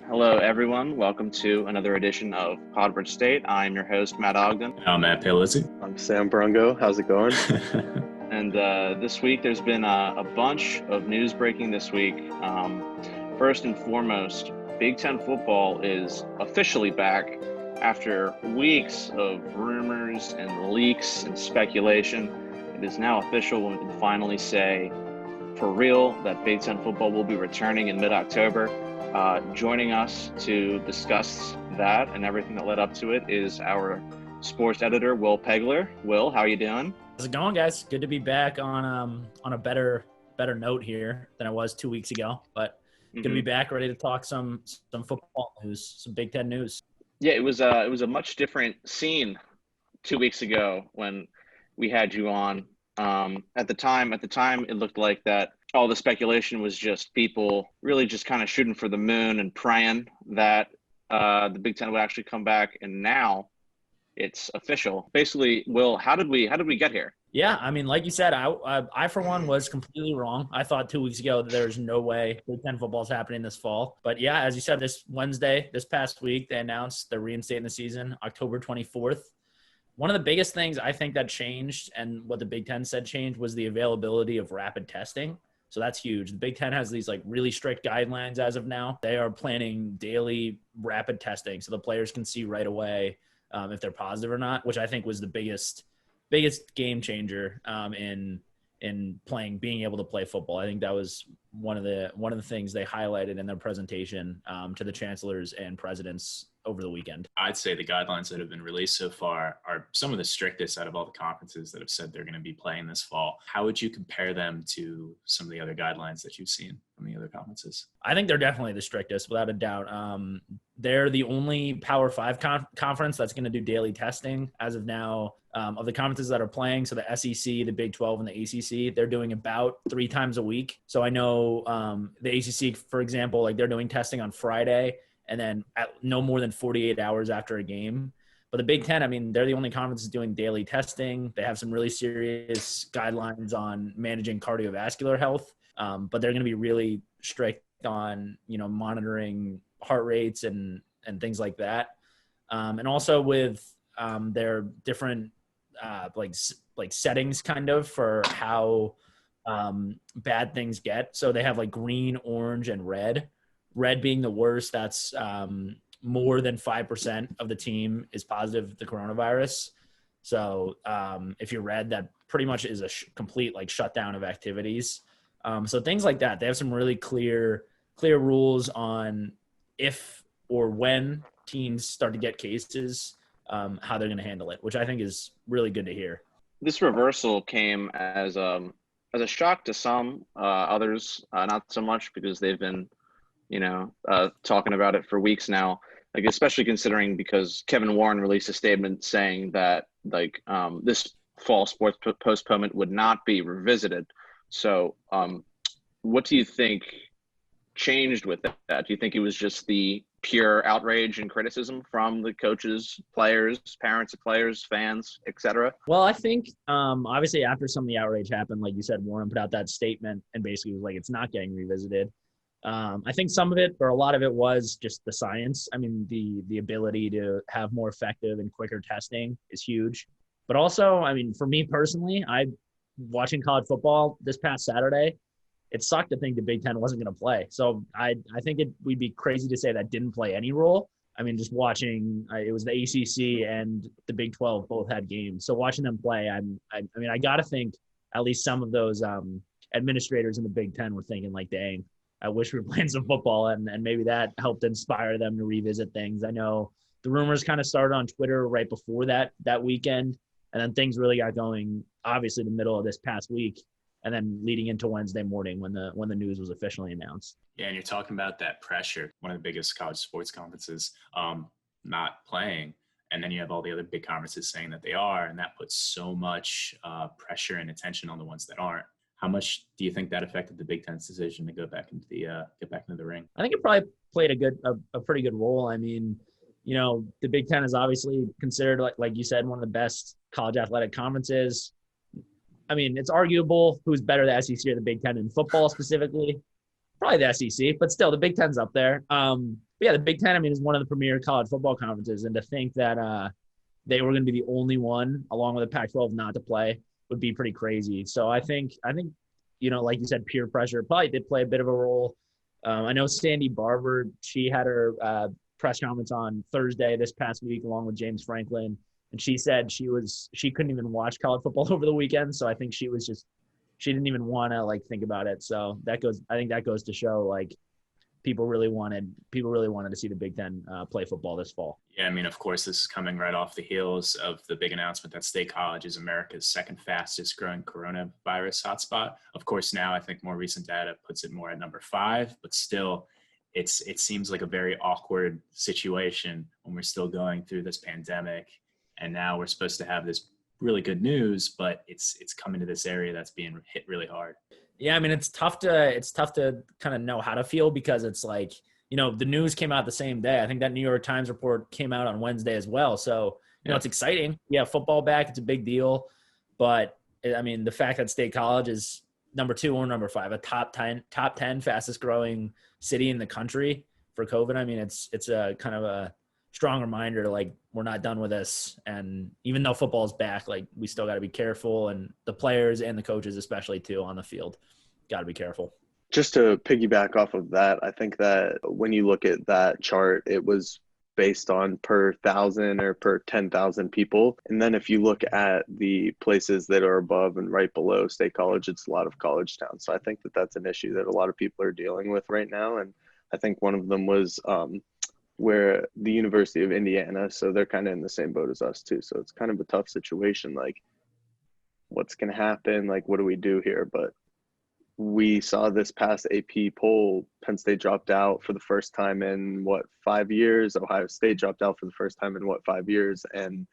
Hello, everyone. Welcome to another edition of Podward State. I'm your host, Matt Ogden. I'm Matt Paolizzi. I'm Sam Brungo. How's it going? And this week, there's been a bunch of news breaking this week. First and foremost, Big Ten football is officially back after weeks of rumors and leaks and speculation. It is now official. We can finally say for real that Big Ten football will be returning in mid-October. Joining us to discuss that and everything that led up to it is our sports editor, Will Pegler. Will, how are you doing? How's it going, guys? Good to be back on a better note here than I was 2 weeks ago. But good to be back, ready to talk some football news, some Big Ten news. Yeah, it was a much different scene 2 weeks ago when we had you on. At the time, it looked like that all the speculation was just people really just kind of shooting for the moon and praying that the Big Ten would actually come back. And now it's official. Basically, Will, how did we get here? Yeah, I mean, like you said, I for one was completely wrong. I thought 2 weeks ago that there's no way Big Ten football is happening this fall. But yeah, as you said, this past week, they announced they're reinstating the season, October 24th. One of the biggest things I think that changed, and what the Big Ten said changed, was the availability of rapid testing. So that's huge. The Big Ten has these really strict guidelines as of now. They are planning daily rapid testing so the players can see right away if they're positive or not, which I think was the biggest game changer in being able to play football. I think that was one of the things they highlighted in their presentation to the chancellors and presidents over the weekend. I'd say the guidelines that have been released so far are some of the strictest out of all the conferences that have said they're going to be playing this fall. How would you compare them to some of the other guidelines that you've seen from the other conferences? I think they're definitely the strictest, without a doubt. They're the only Power 5 conference that's going to do daily testing as of now. Of the conferences that are playing, so the SEC, the Big 12, and the ACC, they're doing about 3 times a week. So I know the ACC, for example, they're doing testing on Friday and then at no more than 48 hours after a game. But the Big Ten, I mean, they're the only conference doing daily testing. They have some really serious guidelines on managing cardiovascular health, but they're going to be really strict on, monitoring heart rates and things like that. And also with their different settings kind of for how bad things get. So they have green, orange, and red. Red being the worst, that's more than 5% of the team is positive for the coronavirus. So if you're red, that pretty much is a complete shutdown of activities. So things like that. They have some really clear rules on if or when teams start to get cases, how they're going to handle it, which I think is really good to hear. This reversal came as a shock to some, others not so much, because they've been talking about it for weeks now, especially considering because Kevin Warren released a statement saying that this fall sports postponement would not be revisited. So what do you think changed with that? Do you think it was just the pure outrage and criticism from the coaches, players, parents of players, fans, etc.? Well, I think obviously after some of the outrage happened, like you said, Warren put out that statement and basically was it's not getting revisited. I think some of it, or a lot of it, was just the science. I mean, the ability to have more effective and quicker testing is huge. But also, I mean, for me personally, watching college football this past Saturday, it sucked to think the Big Ten wasn't going to play. So I think we'd be crazy to say that didn't play any role. I mean, just watching, it was the ACC and the Big 12 both had games. So watching them play, I got to think at least some of those administrators in the Big Ten were thinking dang, I wish we were playing some football, and maybe that helped inspire them to revisit things. I know the rumors kind of started on Twitter right before that weekend, and then things really got going, obviously, the middle of this past week, and then leading into Wednesday morning when the news was officially announced. Yeah, and you're talking about that pressure, one of the biggest college sports conferences not playing, and then you have all the other big conferences saying that they are, and that puts so much pressure and attention on the ones that aren't. How much do you think that affected the Big Ten's decision to get back into the ring? I think it probably played a pretty good role. I mean, the Big Ten is obviously considered, like you said, one of the best college athletic conferences. I mean, it's arguable who's better, the SEC or the Big Ten in football specifically. Probably the SEC, but still the Big Ten's up there. But But yeah, the Big Ten, I mean, is one of the premier college football conferences, and to think that they were going to be the only one, along with the Pac-12, not to play would be pretty crazy. So I think like you said, peer pressure probably did play a bit of a role. I know Sandy Barber, she had her press conference on Thursday this past week, along with James Franklin, and she said she couldn't even watch college football over the weekend. So I think she didn't even want to think about it. So I think that goes to show people really wanted to see the Big Ten play football this fall. Yeah, I mean, of course, this is coming right off the heels of the big announcement that State College is America's second fastest growing coronavirus hotspot. Of course, now I think more recent data puts it more at number 5, but still, it seems like a very awkward situation when we're still going through this pandemic, and now we're supposed to have this really good news, but it's coming to this area that's being hit really hard. Yeah, I mean, it's tough to kind of know how to feel, because it's the news came out the same day. I think that New York Times report came out on Wednesday as well. So, it's exciting. Yeah, football back, it's a big deal. But, I mean, the fact that State College is number 2 or number 5, a top 10 fastest growing city in the country for COVID, I mean, it's a kind of a strong reminder to we're not done with this. And even though football is back, we still got to be careful, and the players and the coaches especially too on the field got to be careful. Just to piggyback off of that, I think that when you look at that chart, it was based on per 1,000 or per 10,000 people. And then if you look at the places that are above and right below State College, it's a lot of college towns. So I think that that's an issue that a lot of people are dealing with right now. And I think one of them was where the University of Indiana, so they're kind of in the same boat as us too. So it's kind of a tough situation. What's going to happen? What do we do here? But we saw this past AP poll, Penn State dropped out for the first time in 5 years? Ohio State dropped out for the first time in 5 years? And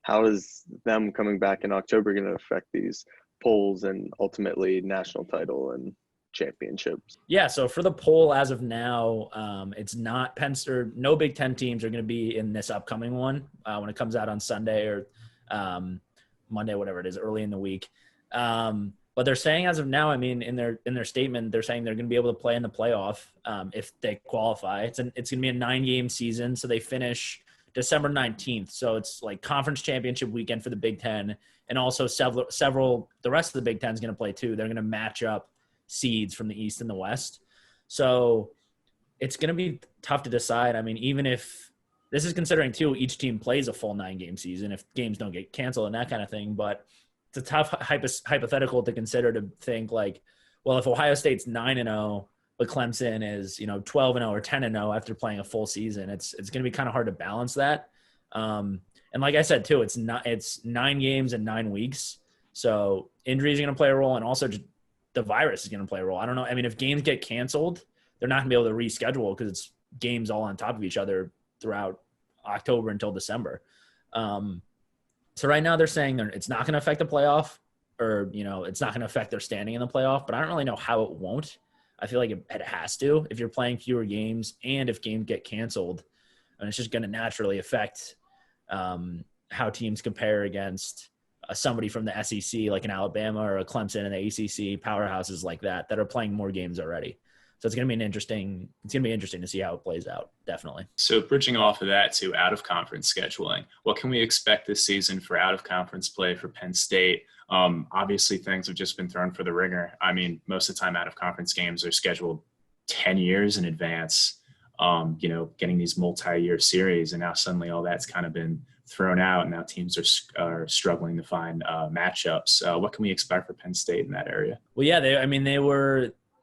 how is them coming back in October going to affect these polls and ultimately national title and championships? Yeah, so for the poll as of now, it's not Penn State. No Big Ten teams are going to be in this upcoming one when it comes out on Sunday or Monday, whatever it is, early in the week. But they're saying as of now, I mean, in their statement, they're saying they're going to be able to play in the playoff if they qualify. It's going to be a 9-game season, so they finish December 19th. So it's conference championship weekend for the Big Ten, and also several. The rest of the Big Ten is going to play too. They're going to match up seeds from the East and the West. So it's going to be tough to decide. I mean, even if this is considering too, each team plays a full 9-game season if games don't get canceled and that kind of thing. But it's a tough hypothetical to consider, to think well, if Ohio State's 9-0, but Clemson is 12-0 or 10-0 after playing a full season, it's going to be kind of hard to balance that. And like I said too, it's 9 games in 9 weeks, so injuries are going to play a role, and also just the virus is going to play a role. I don't know. I mean, if games get canceled, they're not going to be able to reschedule because it's games all on top of each other throughout October until December. So right now they're saying it's not going to affect the playoff, or, it's not going to affect their standing in the playoff, but I don't really know how it won't. I feel like it has to, if you're playing fewer games and if games get canceled, and it's just going to naturally affect how teams compare against somebody from the SEC, like an Alabama or a Clemson, and the ACC powerhouses like that are playing more games already. So it's going to be interesting to see how it plays out, definitely. So bridging off of that to out-of-conference scheduling, what can we expect this season for out-of-conference play for Penn State? Obviously, things have just been thrown for the ringer. I mean, most of the time out-of-conference games are scheduled 10 years in advance, getting these multi-year series, and now suddenly all that's kind of been thrown out, and now teams are struggling to find matchups. What can we expect for Penn State in that area? Well, yeah,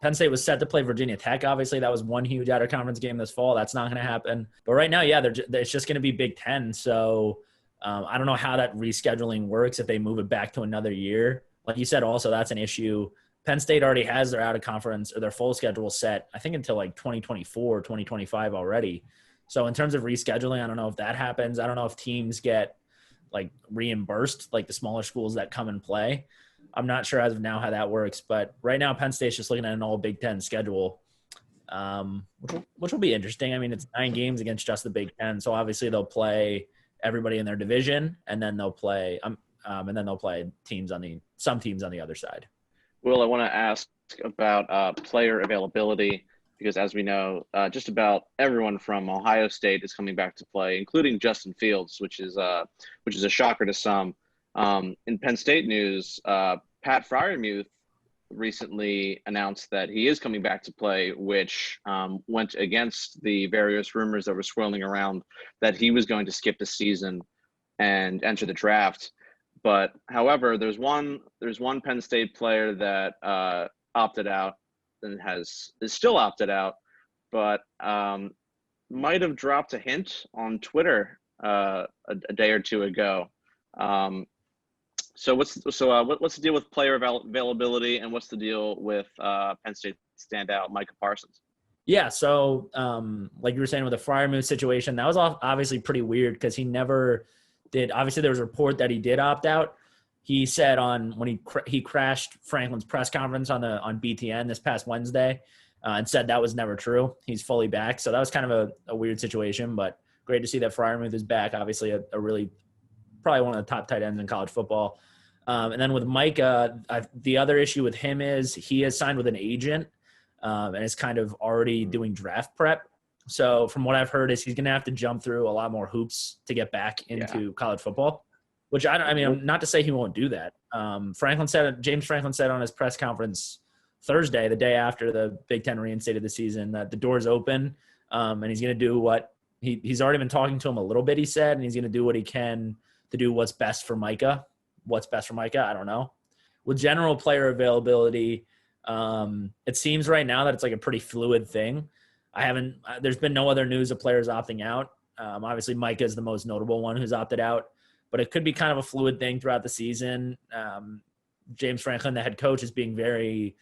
Penn State was set to play Virginia Tech. Obviously, that was one huge out-of-conference game this fall. That's not going to happen. But right now, yeah, it's just going to be Big Ten. So I don't know how that rescheduling works if they move it back to another year. Like you said, also, that's an issue. Penn State already has their out-of-conference or their full schedule set, I think, until 2024, 2025 already. So in terms of rescheduling, I don't know if that happens. I don't know if teams get reimbursed, the smaller schools that come and play. I'm not sure as of now how that works, but right now Penn State's just looking at an all Big Ten schedule, which will be interesting. I mean, it's 9 games against just the Big Ten, so obviously they'll play everybody in their division, and then they'll play some teams on the other side. Will, I want to ask about player availability. because as we know, just about everyone from Ohio State is coming back to play, including Justin Fields, which is a shocker to some. In Penn State news, Pat Fryermuth recently announced that he is coming back to play, which went against the various rumors that were swirling around that he was going to skip the season and enter the draft. But however, there's one Penn State player that opted out and is still opted out, but might have dropped a hint on Twitter a day or two ago. So what's the deal with player availability, and what's the deal with Penn State standout Micah Parsons? Yeah, so like you were saying with the Fryermuth situation, that was obviously pretty weird because he never did. Obviously, there was a report that he did opt out. He said when he crashed Franklin's press conference on BTN this past Wednesday and said that was never true. He's fully back, so that was kind of a weird situation, but great to see that Fryermuth is back. Obviously, a really probably one of the top tight ends in college football. And then with Micah, the other issue with him is he has signed with an agent and is kind of already doing draft prep. So from what I've heard is he's going to have to jump through a lot more hoops to get back into college football, which I'm not to say he won't do that. James Franklin said on his press conference Thursday, the day after the Big Ten reinstated the season, that the door's open and he's going to do what he's already been talking to him a little bit, he said, and he's going to do what he can to do what's best for Micah. What's best for Micah, I don't know. With general player availability, it seems right now that it's like a pretty fluid thing. There's been no other news of players opting out. Obviously, Micah is the most notable one who's opted out, but it could be kind of a fluid thing throughout the season. James Franklin, the head coach, is being very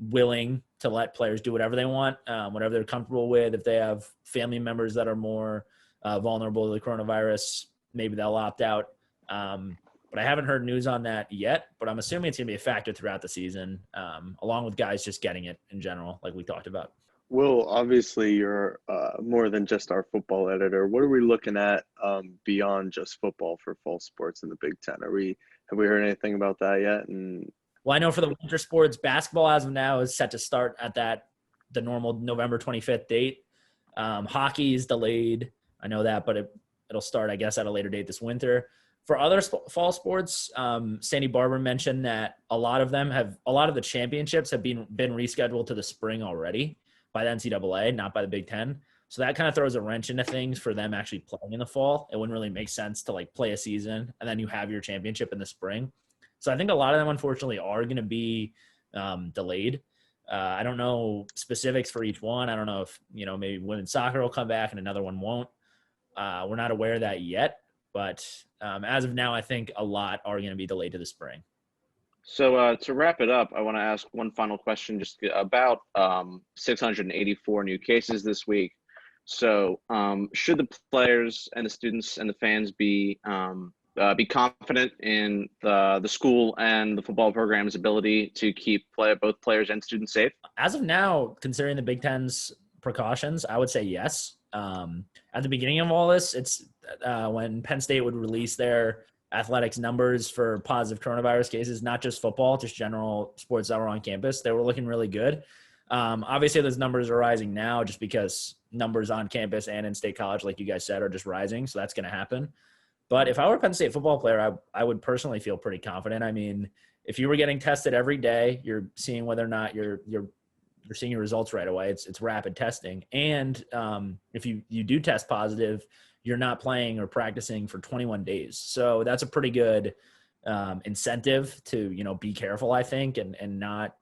willing to let players do whatever they want, whatever they're comfortable with. If they have family members that are more vulnerable to the coronavirus, maybe they'll opt out. But I haven't heard news on that yet, but I'm assuming it's going to be a factor throughout the season, along with guys just getting it in general, like we talked about. Will, obviously you're more than just our football editor. What are we looking at beyond just football for fall sports in the Big Ten? Have we heard anything about that yet? Well, I know for the winter sports, basketball as of now is set to start at the normal November 25th date. Hockey is delayed. I know that, but it'll start, I guess, at a later date this winter. For other fall sports, Sandy Barber mentioned that a lot of the championships have been rescheduled to the spring already by the NCAA, not by the Big Ten. So that kind of throws a wrench into things for them actually playing in the fall. It wouldn't really make sense to like play a season and then you have your championship in the spring. So I think a lot of them, unfortunately, are going to be delayed. I don't know specifics for each one. I don't know if, maybe women's soccer will come back and another one won't. We're not aware of that yet. But as of now, I think a lot are going to be delayed to the spring. So to wrap it up, I want to ask one final question just about 684 new cases this week. So should the players and the students and the fans be confident in the school and the football program's ability to keep both players and students safe? As of now, considering the Big Ten's precautions, I would say yes. At the beginning of all this, it's when Penn State would release their athletics numbers for positive coronavirus cases, not just football, just general sports that were on campus, they were looking really good. Obviously, those numbers are rising now just because numbers on campus and in State College, like you guys said, are just rising. So that's going to happen. But if I were a Penn State football player, I would personally feel pretty confident. I mean, if you were getting tested every day, you're seeing whether or not you're seeing your results right away. It's rapid testing. And if you do test positive, you're not playing or practicing for 21 days. So that's a pretty good incentive to, be careful, I think, and not,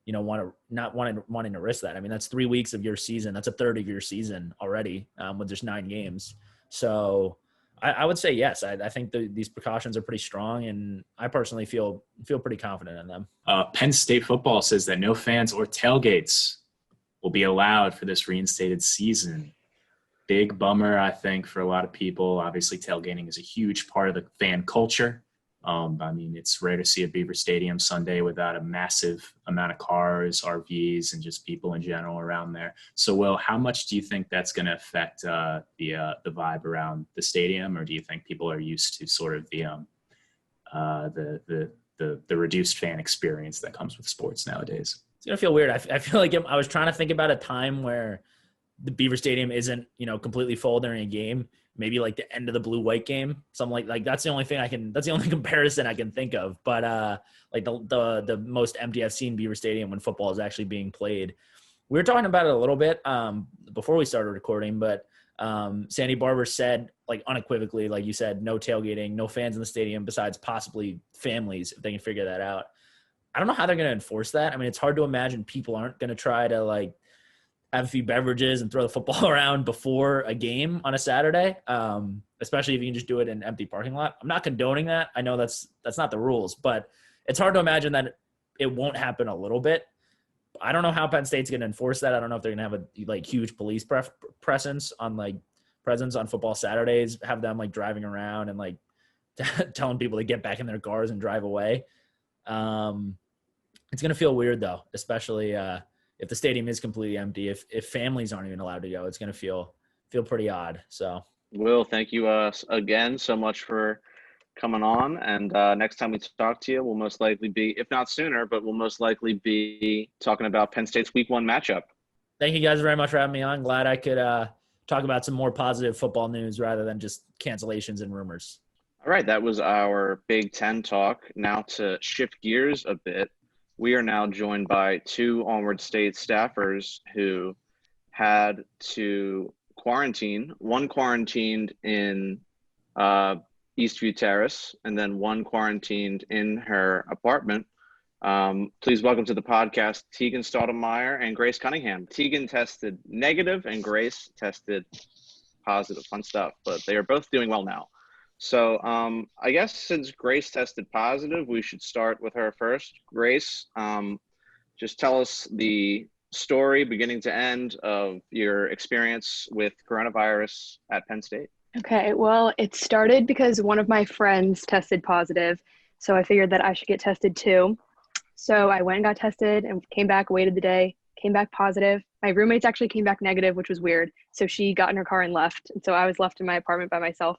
wanting to risk that. I mean, that's 3 weeks of your season. That's a third of your season already with just 9 games. So I would say yes. I think these precautions are pretty strong, and I personally feel pretty confident in them. Penn State football says that no fans or tailgates will be allowed for this reinstated season. Big bummer, I think, for a lot of people. Obviously, tailgating is a huge part of the fan culture. It's rare to see a Beaver Stadium Sunday without a massive amount of cars, RVs, and just people in general around there. So, Will, how much do you think that's going to affect the vibe around the stadium, or do you think people are used to sort of the reduced fan experience that comes with sports nowadays? It's going to feel weird. I feel like I was trying to think about a time where the Beaver Stadium isn't, completely full during a game. Maybe like the end of the blue-white game, something like that's the only thing that's the only comparison I can think of. But like the most empty I've seen Beaver Stadium when football is actually being played. We were talking about it a little bit before we started recording, but Sandy Barber said, like, unequivocally, like you said, no tailgating, no fans in the stadium besides possibly families, if they can figure that out. I don't know how they're going to enforce that. I mean, it's hard to imagine people aren't going to try to, like, have a few beverages and throw the football around before a game on a Saturday, especially if you can just do it in an empty parking lot. I'm not condoning that. I know that's not the rules, but it's hard to imagine that it won't happen a little bit. I don't know how Penn State's going to enforce that. I don't know if they're going to have a like huge police presence on football Saturdays, have them like driving around and like telling people to get back in their cars and drive away. It's going to feel weird though, especially if the stadium is completely empty. If families aren't even allowed to go, it's going to feel pretty odd. So, Will, thank you again so much for coming on. And next time we talk to you, we'll most likely be, if not sooner, but we'll most likely be talking about Penn State's Week 1 matchup. Thank you guys very much for having me on. Glad I could talk about some more positive football news rather than just cancellations and rumors. All right, that was our Big Ten talk. Now to shift gears a bit, we are now joined by two Onward State staffers who had to quarantine. One quarantined in Eastview Terrace, and then one quarantined in her apartment. Please welcome to the podcast, Teagan Staudenmeier and Grace Cunningham. Teagan tested negative and Grace tested positive. Fun stuff, but they are both doing well now. So I guess since Grace tested positive, we should start with her first. Grace, just tell us the story beginning to end of your experience with coronavirus at Penn State. Okay, well, it started because one of my friends tested positive, so I figured that I should get tested too. So I went and got tested and came back, waited the day, came back positive. My roommates actually came back negative, which was weird. So she got in her car and left. And so I was left in my apartment by myself.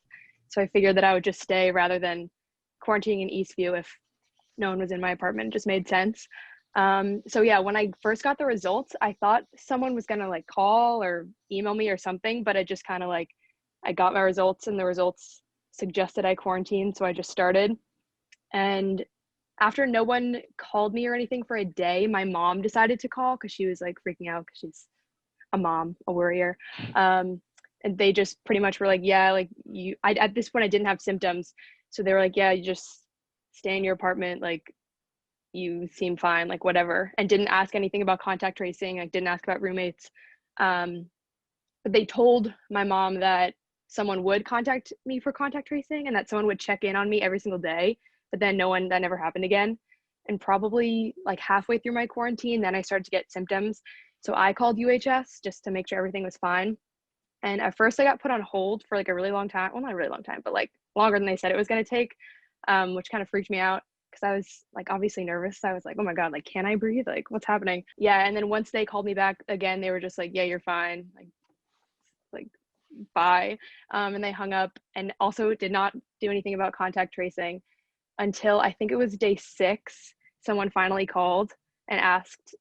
So I figured that I would just stay rather than quarantining in Eastview if no one was in my apartment. It just made sense. So yeah, when I first got the results, I thought someone was going to like call or email me or something, but it just kind of like, I got my results and the results suggested I quarantine. So I just started. And after no one called me or anything for a day, my mom decided to call because she was like freaking out because she's a mom, a worrier. And they just pretty much were like, yeah, like at this point I didn't have symptoms. So they were like, yeah, you just stay in your apartment. Like you seem fine, like whatever. And didn't ask anything about contact tracing. Like didn't ask about roommates. But they told my mom that someone would contact me for contact tracing and that someone would check in on me every single day, but then that never happened again. And probably like halfway through my quarantine, then I started to get symptoms. So I called UHS just to make sure everything was fine. And at first I got put on hold for like a really long time. Well, not a really long time, but like longer than they said it was going to take, which kind of freaked me out because I was like obviously nervous. I was like, oh my God, like, can I breathe? Like what's happening? Yeah. And then once they called me back again, they were just like, yeah, you're fine. Like bye. And they hung up and also did not do anything about contact tracing until I think it was day 6. Someone finally called and asked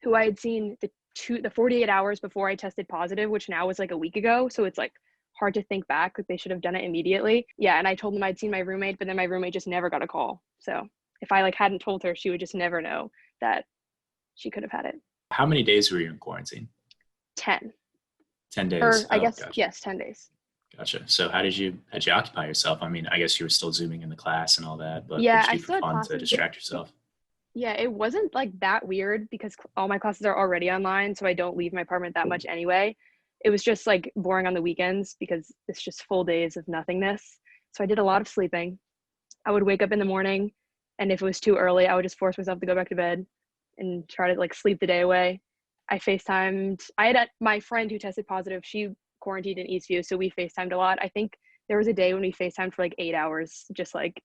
who I had seen the 48 hours before I tested positive, which now was like a week ago. So it's like hard to think back because they should have done it immediately. Yeah. And I told them I'd seen my roommate, but then my roommate just never got a call. So if I like hadn't told her, she would just never know that she could have had it. How many days were you in quarantine? 10. 10 days. Or I guess, gotcha. yes, 10 days. Gotcha. So how'd you occupy yourself? I mean, I guess you were still Zooming in the class and all that, but yeah, what did I you do still for had fun to classes. distract yourself? Yeah, it wasn't like that weird because all my classes are already online, so I don't leave my apartment that much anyway. It was just like boring on the weekends because it's just full days of nothingness. So I did a lot of sleeping. I would wake up in the morning, and if it was too early, I would just force myself to go back to bed and try to like sleep the day away. I had my friend who tested positive. She quarantined in Eastview, so we FaceTimed a lot. I think there was a day when we FaceTimed for like 8 hours, just like,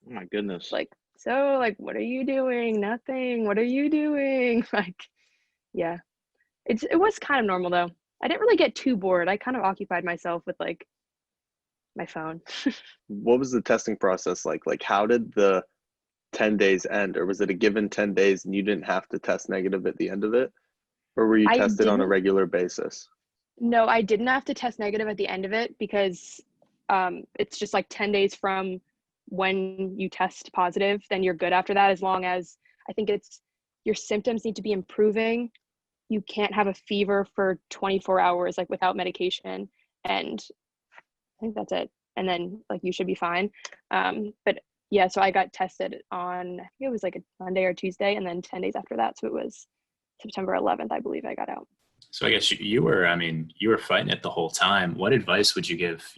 Oh my goodness. like, so like, what are you doing? Nothing. What are you doing? Like, yeah, it was kind of normal though. I didn't really get too bored. I kind of occupied myself with like my phone. What was the testing process like? Like, how did the 10 days end, or was it a given 10 days and you didn't have to test negative at the end of it? Or were you I tested on a didn't. regular basis? No, I didn't have to test negative at the end of it because it's just like 10 days from when you test positive, then you're good after that, as long as I think it's your symptoms need to be improving. You can't have a fever for 24 hours like without medication, and I think that's it. And then like you should be fine. But yeah, so I got tested on, I think it was like a Monday or Tuesday, and then 10 days after that, so it was September 11th, I believe I got out. So I guess you were fighting it the whole time. What advice would you give,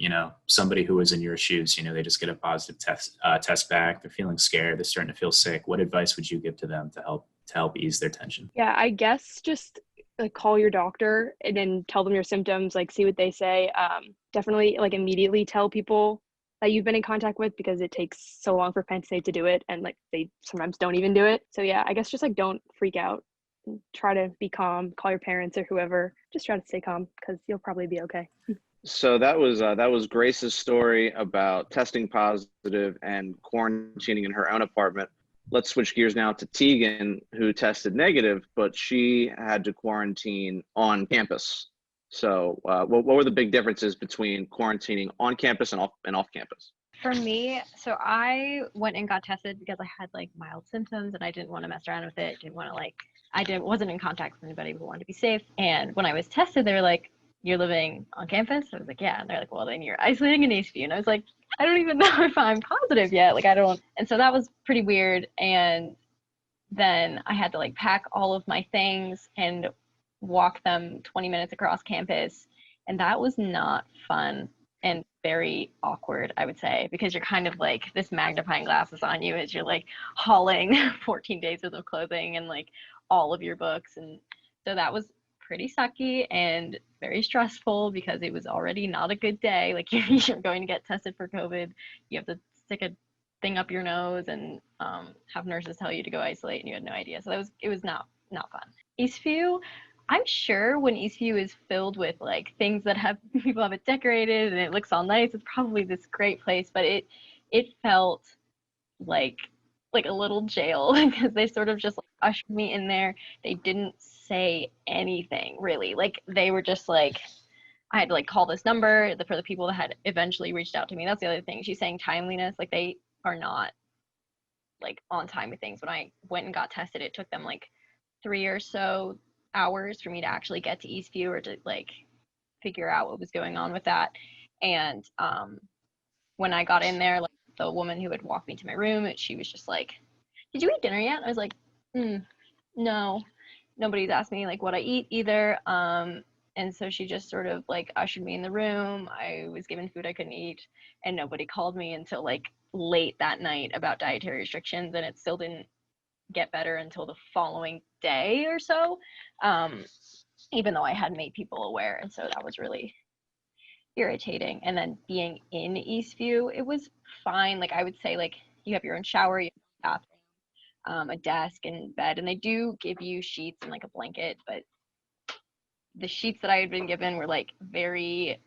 somebody who was in your shoes, they just get a positive test back, they're feeling scared, they're starting to feel sick. What advice would you give to them to help ease their tension? Yeah, I guess just like call your doctor and then tell them your symptoms, like see what they say. Definitely like immediately tell people that you've been in contact with, because it takes so long for Penn State to do it, and like they sometimes don't even do it. So yeah, I guess just like don't freak out. Try to be calm, call your parents or whoever. Just try to stay calm because you'll probably be okay. So that was Grace's story about testing positive and quarantining in her own apartment. Let's switch gears now to Teagan, who tested negative, but she had to quarantine on campus. So what were the big differences between quarantining on campus and off campus? For me, so I went and got tested because I had like mild symptoms and I didn't want to mess around with it. Wasn't in contact with anybody who wanted to be safe. And when I was tested, they were like, "You're living on campus?" I was like, "Yeah." And they're like, "Well, then you're isolating in Eastview." And I was like, "I don't even know if I'm positive yet. Like, I don't." And so that was pretty weird. And then I had to like pack all of my things and walk them 20 minutes across campus. And that was not fun and very awkward, I would say, because you're kind of like this magnifying glass is on you as you're like hauling 14 days worth of clothing and like all of your books. And so that was pretty sucky and very stressful because it was already not a good day. Like you're going to get tested for COVID. You have to stick a thing up your nose and have nurses tell you to go isolate, and you had no idea. So it was not fun. Eastview, I'm sure when Eastview is filled with like things that have people have it decorated and it looks all nice, it's probably this great place, but it felt like a little jail because they sort of just like ushered me in there. They didn't say anything really. Like they were just like, I had to like call this number for the people that had eventually reached out to me. That's the other thing. She's saying timeliness. Like they are not like on time with things. When I went and got tested, it took them like 3 or so hours for me to actually get to Eastview or to like figure out what was going on with that. And when I got in there, like the woman who had walked me to my room, she was just like, "Did you eat dinner yet?" I was like, "No, nobody's asked me like what I eat either." And so she just sort of like ushered me in the room. I was given food I couldn't eat, and nobody called me until like late that night about dietary restrictions, and it still didn't get better until the following day or so, even though I had made people aware. And so that was really irritating. And then being in Eastview, it was fine. Like I would say, like you have your own shower, you have a bathroom, a desk and bed, and they do give you sheets and like a blanket, but the sheets that I had been given were like very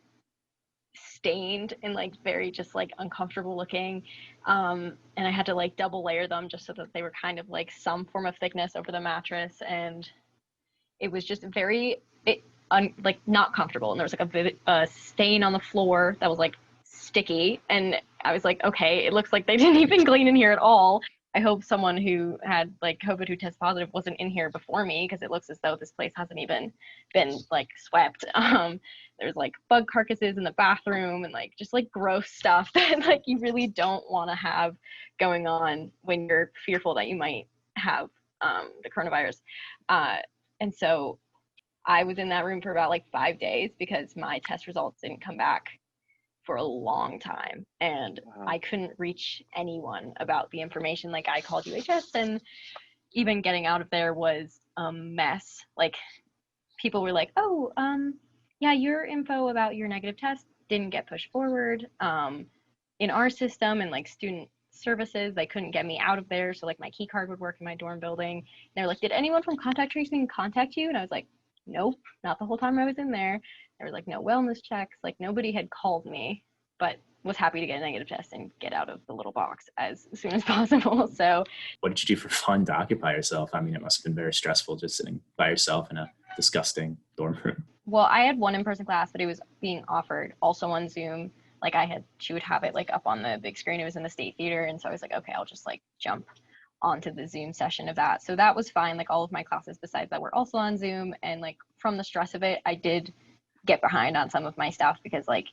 stained and like very just like uncomfortable looking, and I had to like double layer them just so that they were kind of like some form of thickness over the mattress, and it was just very like not comfortable. And there was like a stain on the floor that was like sticky, and I was like, okay, it looks like they didn't even clean in here at all. I hope someone who had like COVID who tested positive wasn't in here before me, because it looks as though this place hasn't even been like swept. There's like bug carcasses in the bathroom and like just like gross stuff that like you really don't want to have going on when you're fearful that you might have the coronavirus. And so I was in that room for about like 5 days because my test results didn't come back for a long time, and Wow. I couldn't reach anyone about the information. Like I called UHS, and even getting out of there was a mess. Like people were like, "Oh, yeah, your info about your negative test didn't get pushed forward in our system," and like student services, they couldn't get me out of there, so like my key card would work in my dorm building. And they're like, "Did anyone from contact tracing contact you?" And I was like, "Nope, not the whole time I was in there." There was like no wellness checks, like nobody had called me. But was happy to get a negative test and get out of the little box as soon as possible. So what did you do for fun to occupy yourself? I mean, it must have been very stressful just sitting by yourself in a disgusting dorm room. Well, I had one in-person class, but it was being offered also on Zoom. Like she would have it like up on the big screen. It was in the State Theater. And so I was like, okay, I'll just like jump onto the Zoom session of that. So that was fine. Like all of my classes besides that were also on Zoom. And like from the stress of it, I did get behind on some of my stuff because like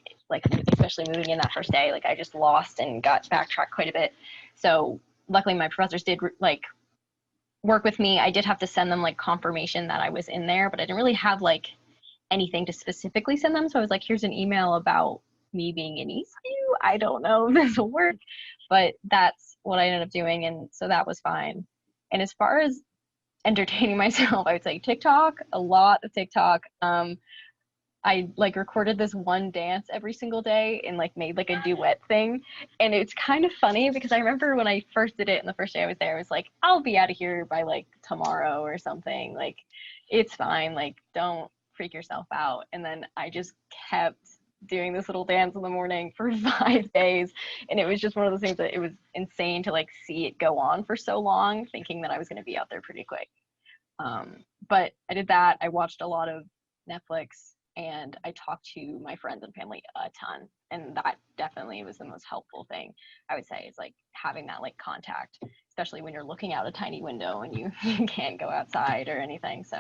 especially moving in that first day, like I just lost and got backtracked quite a bit. So luckily my professors did like work with me. I did have to send them like confirmation that I was in there, but I didn't really have like anything to specifically send them. So I was like, here's an email about me being in Eastview. I don't know if this will work, but that's what I ended up doing. And so that was fine. And as far as entertaining myself, I would say TikTok, a lot of TikTok. I like recorded this one dance every single day and like made like a duet thing. And it's kind of funny because I remember when I first did it and the first day I was there, I was like, I'll be out of here by like tomorrow or something. Like, it's fine. Like, don't freak yourself out. And then I just kept doing this little dance in the morning for 5 days. And it was just one of those things that it was insane to like see it go on for so long, thinking that I was going to be out there pretty quick. But I did that. I watched a lot of Netflix. And I talked to my friends and family a ton. And that definitely was the most helpful thing, I would say, is like having that like contact, especially when you're looking out a tiny window and you can't go outside or anything. So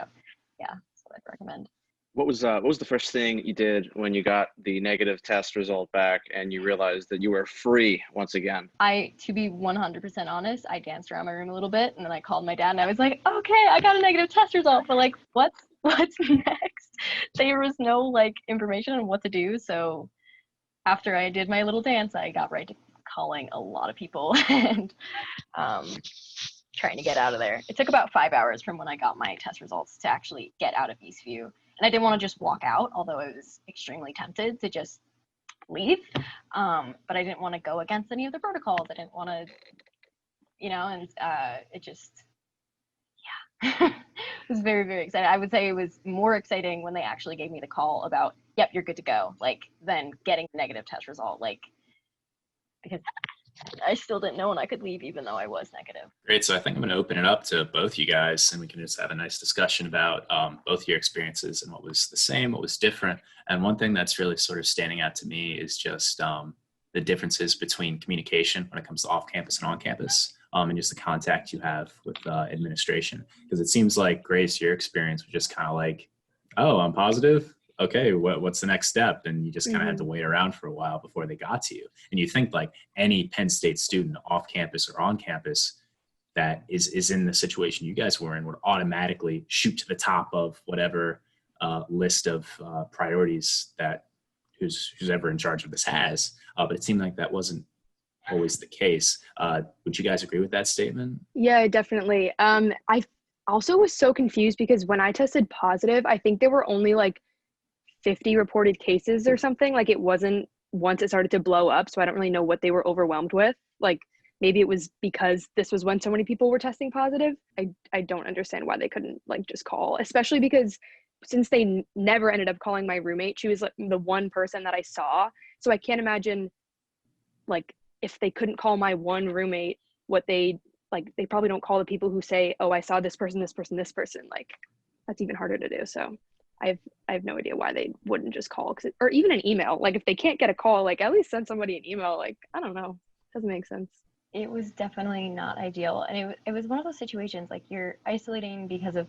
yeah, that's what I'd recommend. What was the first thing you did when you got the negative test result back and you realized that you were free once again? To be 100% honest, I danced around my room a little bit and then I called my dad and I was like, okay, I got a negative test result, but like, what's next? There was no like information on what to do. So after I did my little dance, I got right to calling a lot of people and trying to get out of there. It took about 5 hours from when I got my test results to actually get out of Eastview. And I didn't want to just walk out, although I was extremely tempted to just leave. But I didn't want to go against any of the protocols. I didn't want to, and it just, yeah. It was very, very exciting. I would say it was more exciting when they actually gave me the call about, yep, you're good to go, like, than getting the negative test result, like, because I still didn't know when I could leave, even though I was negative. Great. So I think I'm going to open it up to both you guys, and we can just have a nice discussion about both your experiences and what was the same, what was different. And one thing that's really sort of standing out to me is just the differences between communication when it comes to off-campus and on-campus, and just the contact you have with administration. Because it seems like, Grace, your experience was just kind of like, oh, I'm positive. Okay, what's the next step? And you just kind of had to wait around for a while before they got to you. And you think like any Penn State student off campus or on campus that is in the situation you guys were in would automatically shoot to the top of whatever list of priorities that who's ever in charge of this has. But it seemed like that wasn't always the case. Would you guys agree with that statement? Yeah, definitely. I also was so confused because when I tested positive, I think there were only like 50 reported cases or something. Like, it wasn't once it started to blow up. So I don't really know what they were overwhelmed with. Like, maybe it was because this was when so many people were testing positive. I don't understand why they couldn't like just call, especially because since they never ended up calling my roommate, she was like the one person that I saw. So I can't imagine like if they couldn't call my one roommate, what they probably don't call the people who say, oh, I saw this person, this person, this person. Like, that's even harder to do. So I have no idea why they wouldn't just call, or even an email. Like, if they can't get a call, like, at least send somebody an email. Like, I don't know. Doesn't make sense. It was definitely not ideal. And it was one of those situations, like, you're isolating because of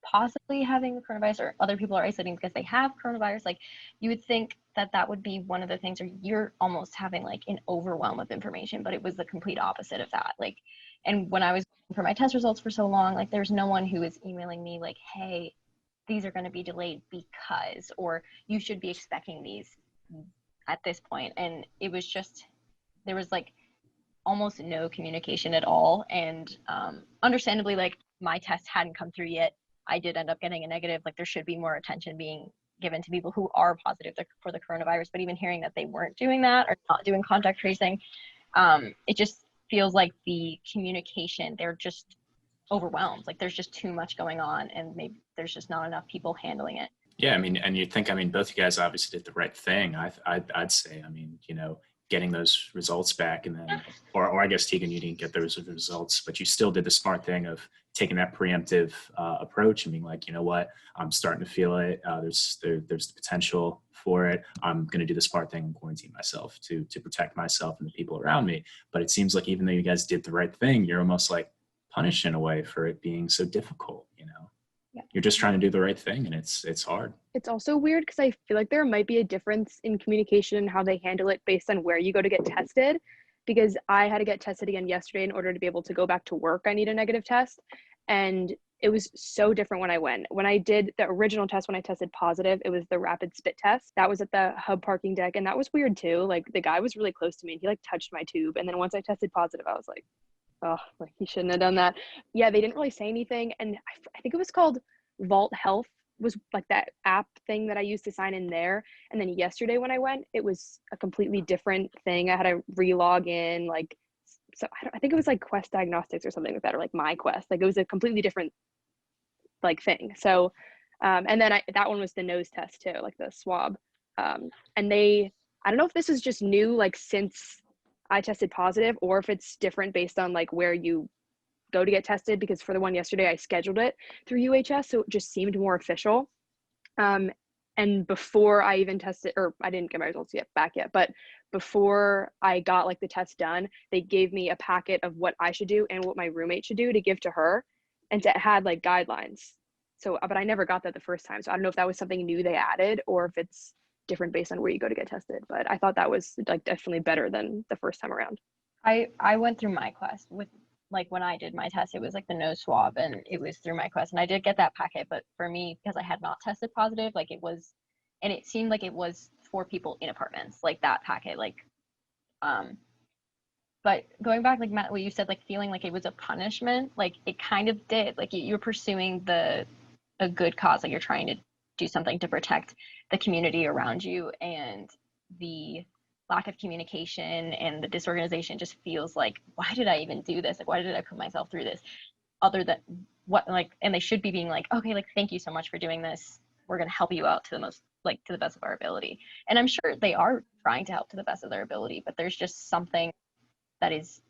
possibly having the coronavirus, or other people are isolating because they have coronavirus. Like, you would think that would be one of the things where you're almost having like an overwhelm of information, but it was the complete opposite of that. Like, and when I was for my test results for so long, like, there's no one who was emailing me like, hey, these are going to be delayed because, or you should be expecting these at this point. And it was just, there was like almost no communication at all. And understandably, like, my test hadn't come through yet. I did end up getting a negative. Like, there should be more attention being given to people who are positive for the coronavirus, but even hearing that they weren't doing that or not doing contact tracing, it just feels like the communication, they're just overwhelmed. Like, there's just too much going on, and maybe there's just not enough people handling it. Yeah, I mean, and you think, I mean, both you guys obviously did the right thing. I'd say, I mean, getting those results back, and then, or I guess Teagan, you didn't get those results, but you still did the smart thing of taking that preemptive approach and being like, you know what, I'm starting to feel it. There's the potential for it. I'm going to do the smart thing and quarantine myself to protect myself and the people around me. But it seems like even though you guys did the right thing, you're almost like punished in a way for it being so difficult. Yeah. You're just trying to do the right thing, and it's hard. It's also weird because I feel like there might be a difference in communication and how they handle it based on where you go to get tested. Because I had to get tested again yesterday in order to be able to go back to work. I need a negative test. And it was so different when I went. When I did the original test, when I tested positive, it was the rapid spit test. That was at the hub parking deck. And that was weird too. Like the guy was really close to me and he like touched my tube. And then once I tested positive, I was like, oh, like he shouldn't have done that. Yeah, they didn't really say anything. And I think it was called Vault Health, was like that app thing that I used to sign in there. And then yesterday when I went, it was a completely different thing. I had to re-log in, like, so I think it was like Quest Diagnostics or something like that, or like My Quest. Like it was a completely different like thing. So, and then that one was the nose test too, like the swab. And I don't know if this is just new, like since I tested positive, or if it's different based on like where you go to get tested, because for the one yesterday I scheduled it through UHS, so it just seemed more official. And before I even tested, or I didn't get my results back yet, but before I got like the test done, they gave me a packet of what I should do and what my roommate should do to give to her, and it had like guidelines. So, but I never got that the first time, so I don't know if that was something new they added or if it's different based on where you go to get tested. But I thought that was like definitely better than the first time around. I went through My Quest with, like when I did my test, it was like the nose swab and it was through My Quest, and I did get that packet. But for me, because I had not tested positive, like it was, and it seemed like it was for people in apartments, like that packet, like, but going back, like Matt, what you said, like feeling like it was a punishment, like it kind of did, like you're pursuing a good cause, like you're trying to do something to protect the community around you, and the lack of communication and the disorganization just feels like, why did I even do this? Like, why did I put myself through this? Other than what, like, and they should be being like, okay, like, thank you so much for doing this. We're going to help you out to the best of our ability. And I'm sure they are trying to help to the best of their ability, but there's just something that is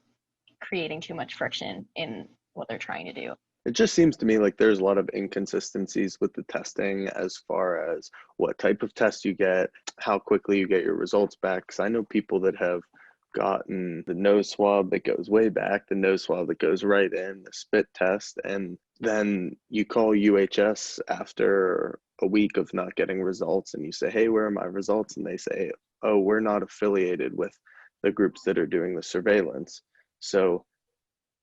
creating too much friction in what they're trying to do. It just seems to me like there's a lot of inconsistencies with the testing as far as what type of test you get, how quickly you get your results back. Because I know people that have gotten the nose swab that goes way back, the nose swab that goes right in, the spit test, and then you call UHS after a week of not getting results and you say, hey, where are my results? And they say, oh, we're not affiliated with the groups that are doing the surveillance. So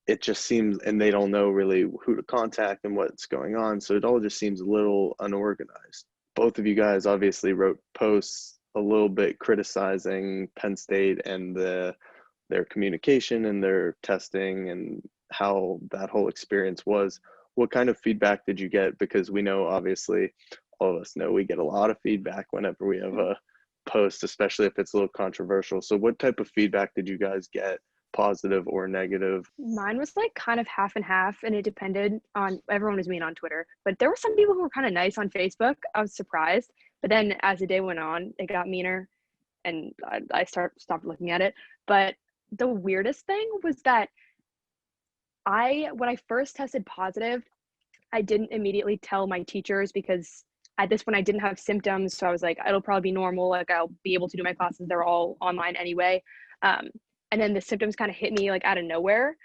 it just seems, and they don't know really who to contact and what's going on. So it all just seems a little unorganized. Both of you guys obviously wrote posts a little bit criticizing Penn State and their communication and their testing and how that whole experience was. What kind of feedback did you get? Because we know, obviously, all of us know we get a lot of feedback whenever we have a post, especially if it's a little controversial. So what type of feedback did you guys get? Positive or negative? Mine was like kind of half and half, and it depended on, everyone was mean on Twitter, but there were some people who were kind of nice on Facebook. I was surprised, but then as the day went on, it got meaner and I stopped looking at it. But the weirdest thing was that when I first tested positive, I didn't immediately tell my teachers, because at this point I didn't have symptoms, so I was like, it'll probably be normal, like I'll be able to do my classes, they're all online anyway. And then the symptoms kind of hit me like out of nowhere.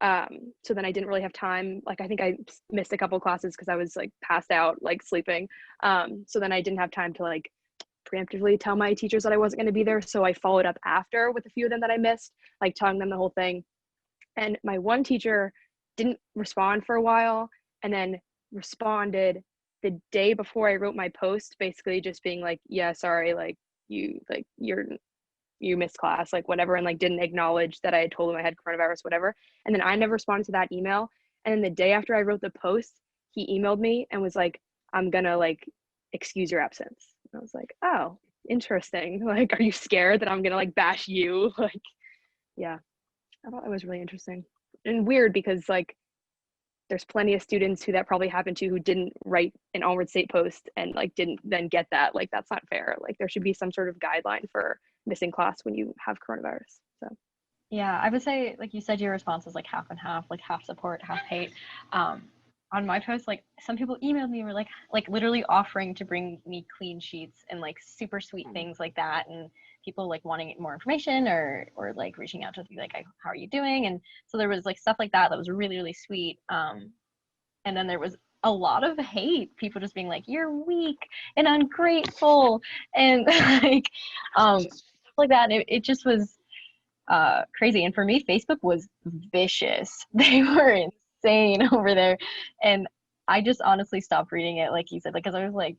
So then I didn't really have time. Like I think I missed a couple classes because I was like passed out, like sleeping. So then I didn't have time to like preemptively tell my teachers that I wasn't going to be there. So I followed up after with a few of them that I missed, like telling them the whole thing. And my one teacher didn't respond for a while, and then responded the day before I wrote my post, basically just being like, yeah, sorry, like you missed class, like whatever, and like didn't acknowledge that I had told him I had coronavirus, whatever. And then I never responded to that email. And then the day after I wrote the post, he emailed me and was like, I'm gonna like excuse your absence. And I was like, oh, interesting. Like, are you scared that I'm gonna like bash you? Like, yeah, I thought that was really interesting and weird, because like there's plenty of students who that probably happened to who didn't write an Onward State post and like didn't then get that. Like that's not fair. Like there should be some sort of guideline for missing class when you have coronavirus. So Yeah, I would say, like you said, your response is like half and half, like half support, half hate. On my post, like some people emailed me and were like literally offering to bring me clean sheets and like super sweet things like that, and people like wanting more information or like reaching out to be like, how are you doing? And so there was like stuff like that was really, really sweet. And then there was a lot of hate, people just being like, you're weak and ungrateful and stuff like that. And it just was crazy. And for me, Facebook was vicious. They were insane over there, and I just honestly stopped reading it, like you said, like because I was like,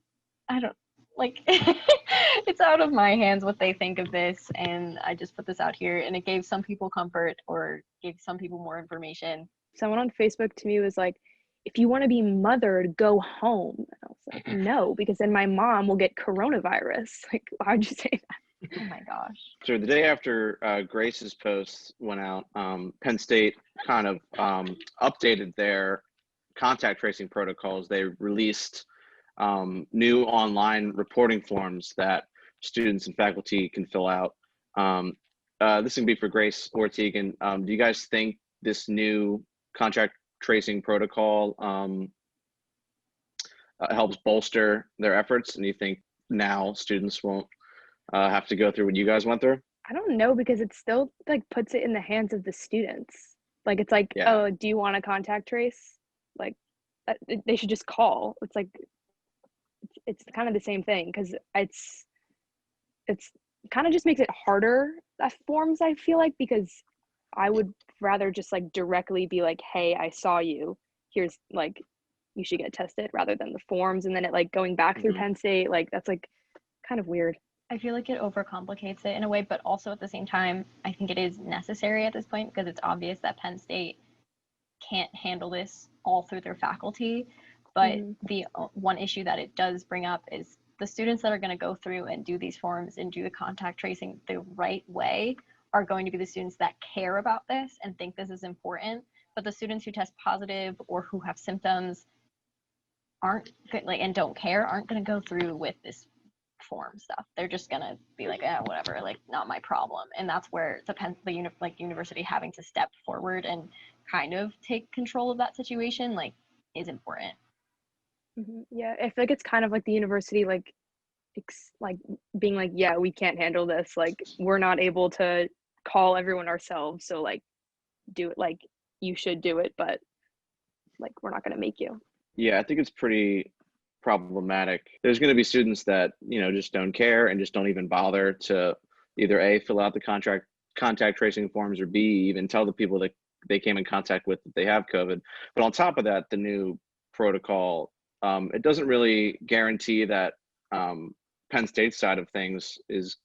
I don't like it's out of my hands what they think of this, and I just put this out here, and it gave some people comfort or gave some people more information. someone on Facebook to me was like, if you want to be mothered, go home. And I was like, no, because then my mom will get coronavirus. Like, why'd you say that? Oh my gosh. So the day after Grace's post went out, Penn State kind of updated their contact tracing protocols. They released new online reporting forms that students and faculty can fill out. This can be for Grace or Teagan. Do you guys think this new contact tracing protocol helps bolster their efforts? And you think now students won't have to go through what you guys went through? I don't know, because it still like puts it in the hands of the students. Like it's like, Yeah. oh, do you want to contact trace? Like they should just call. It's like it's kind of the same thing, because it's kind of just makes it harder at forms, I feel like, because I would rather just like directly be like, hey, I saw you, here's like you should get tested, rather than the forms and then it like going back through Penn State. Like that's like kind of weird. I feel like it overcomplicates it in a way, but also at the same time, I think it is necessary at this point, because it's obvious that Penn State can't handle this all through their faculty. But the one issue that it does bring up is the students that are going to go through and do these forms and do the contact tracing the right way are going to be the students that care about this and think this is important. But the students who test positive or who have symptoms aren't good, like, and don't care, aren't going to go through with this form stuff. They're just gonna be like, whatever, like not my problem. And that's where the university having to step forward and kind of take control of that situation like is important. Yeah, I feel like it's kind of like the university like being like, yeah, we can't handle this, like we're not able to call everyone ourselves, so like do it, like you should do it, but like we're not going to make you. Yeah, I think it's pretty problematic. There's going to be students that, you know, just don't care and just don't even bother to either A, fill out the contact tracing forms, or B, even tell the people that they came in contact with that they have COVID. But on top of that, the new protocol, it doesn't really guarantee that Penn State's side of things is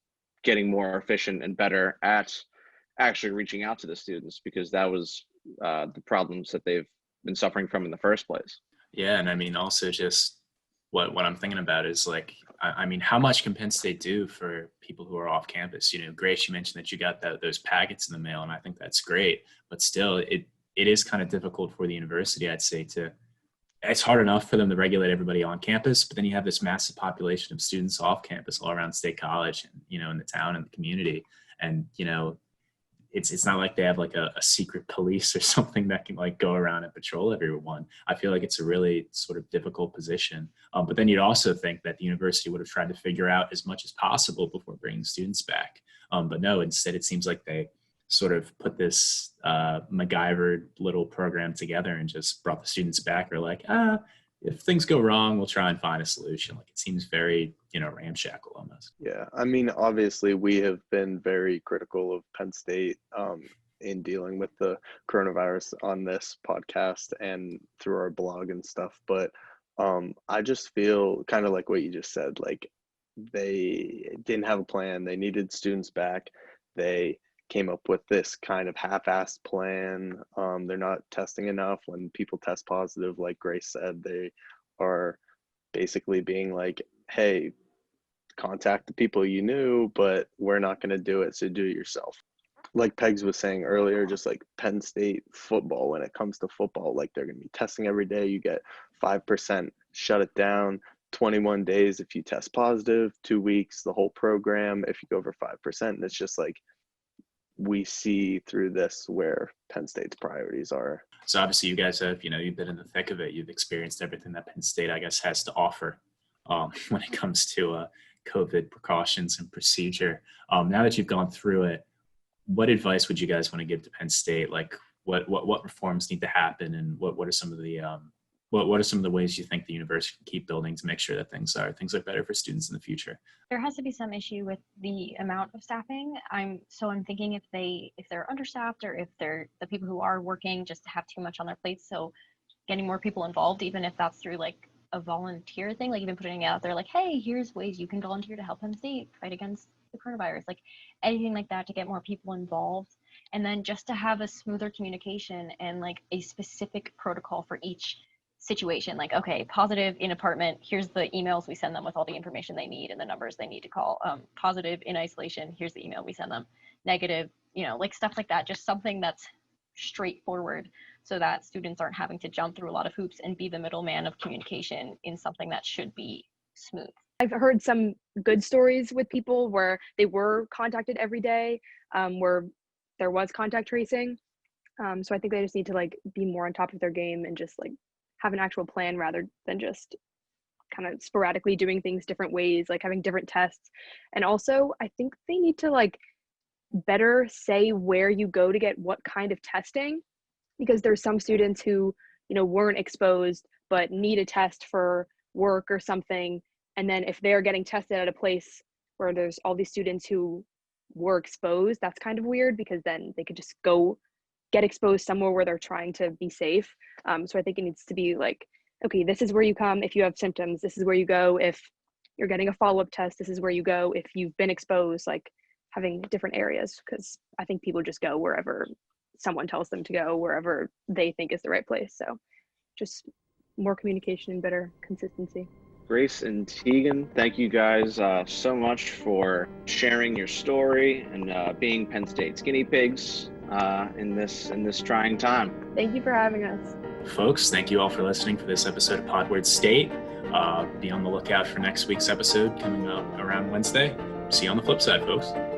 getting more efficient and better at actually reaching out to the students, because that was the problems that they've been suffering from in the first place. Yeah, and I mean, also just what I'm thinking about is like, I mean, how much can Penn State do for people who are off campus? You know, Grace, you mentioned that you got those packets in the mail, and I think that's great. But still, it is kind of difficult for the university, I'd say, it's hard enough for them to regulate everybody on campus, but then you have this massive population of students off campus all around State College, and, you know, in the town and the community. And, you know, it's not like they have like a secret police or something that can like go around and patrol everyone. I feel like it's a really sort of difficult position. But then you'd also think that the university would have tried to figure out as much as possible before bringing students back. But no, instead it seems like they sort of put this MacGyver little program together and just brought the students back. Or like, if things go wrong, we'll try and find a solution. Like it seems very, you know, ramshackle almost. Yeah, I mean, obviously we have been very critical of Penn State in dealing with the coronavirus on this podcast and through our blog and stuff. But I just feel kind of like what you just said, like they didn't have a plan. They needed students back. They came up with this kind of half-assed plan. They're not testing enough. When people test positive, like Grace said, they are basically being like, hey, contact the people you knew, but we're not going to do it, so do it yourself. like Pegs was saying earlier, just like Penn State football, when it comes to football, like they're going to be testing every day. You get 5%, shut it down, 21 days if you test positive, 2 weeks, the whole program if you go over 5%. And it's just like, we see through this where Penn State's priorities are. So obviously you guys have, you've been in the thick of it. You've experienced everything that Penn State, I guess, has to offer when it comes to COVID precautions and procedure. Now that you've gone through it, what advice would you guys want to give to Penn State? Like what reforms need to happen, and what are some of the what are some of the ways you think the university can keep building to make sure that things are better for students in the future? There has to be some issue with the amount of staffing. I'm thinking if they're understaffed, or if they're the people who are working just have too much on their plates. So getting more people involved, even if that's through like a volunteer thing, like even putting it out there like, hey, here's ways you can volunteer to help Penn State fight against the coronavirus, like anything like that to get more people involved. And then just to have a smoother communication and like a specific protocol for each situation. Like, okay, positive in apartment, here's the emails we send them with all the information they need and the numbers they need to call. Positive in isolation, here's the email we send them. Negative, like stuff like that, just something that's straightforward so that students aren't having to jump through a lot of hoops and be the middleman of communication in something that should be smooth. I've heard some good stories with people where they were contacted every day, where there was contact tracing. So I think they just need to like be more on top of their game and just like have an actual plan rather than just kind of sporadically doing things different ways, like having different tests. And also I think they need to like better say where you go to get what kind of testing, because there's some students who, weren't exposed but need a test for work or something. And then if they're getting tested at a place where there's all these students who were exposed, that's kind of weird, because then they could just go get exposed somewhere where they're trying to be safe. So I think it needs to be like, okay, this is where you come if you have symptoms. This is where you go if you're getting a follow-up test. This is where you go if you've been exposed, like having different areas, because I think people just go wherever someone tells them to go, wherever they think is the right place. So just more communication and better consistency. Grace and Teagan, thank you guys so much for sharing your story and being Penn State's guinea pigs in this trying time. Thank you for having us. Folks, thank you all for listening for this episode of Podward State. Be on the lookout for next week's episode coming up around Wednesday. See you on the flip side, folks.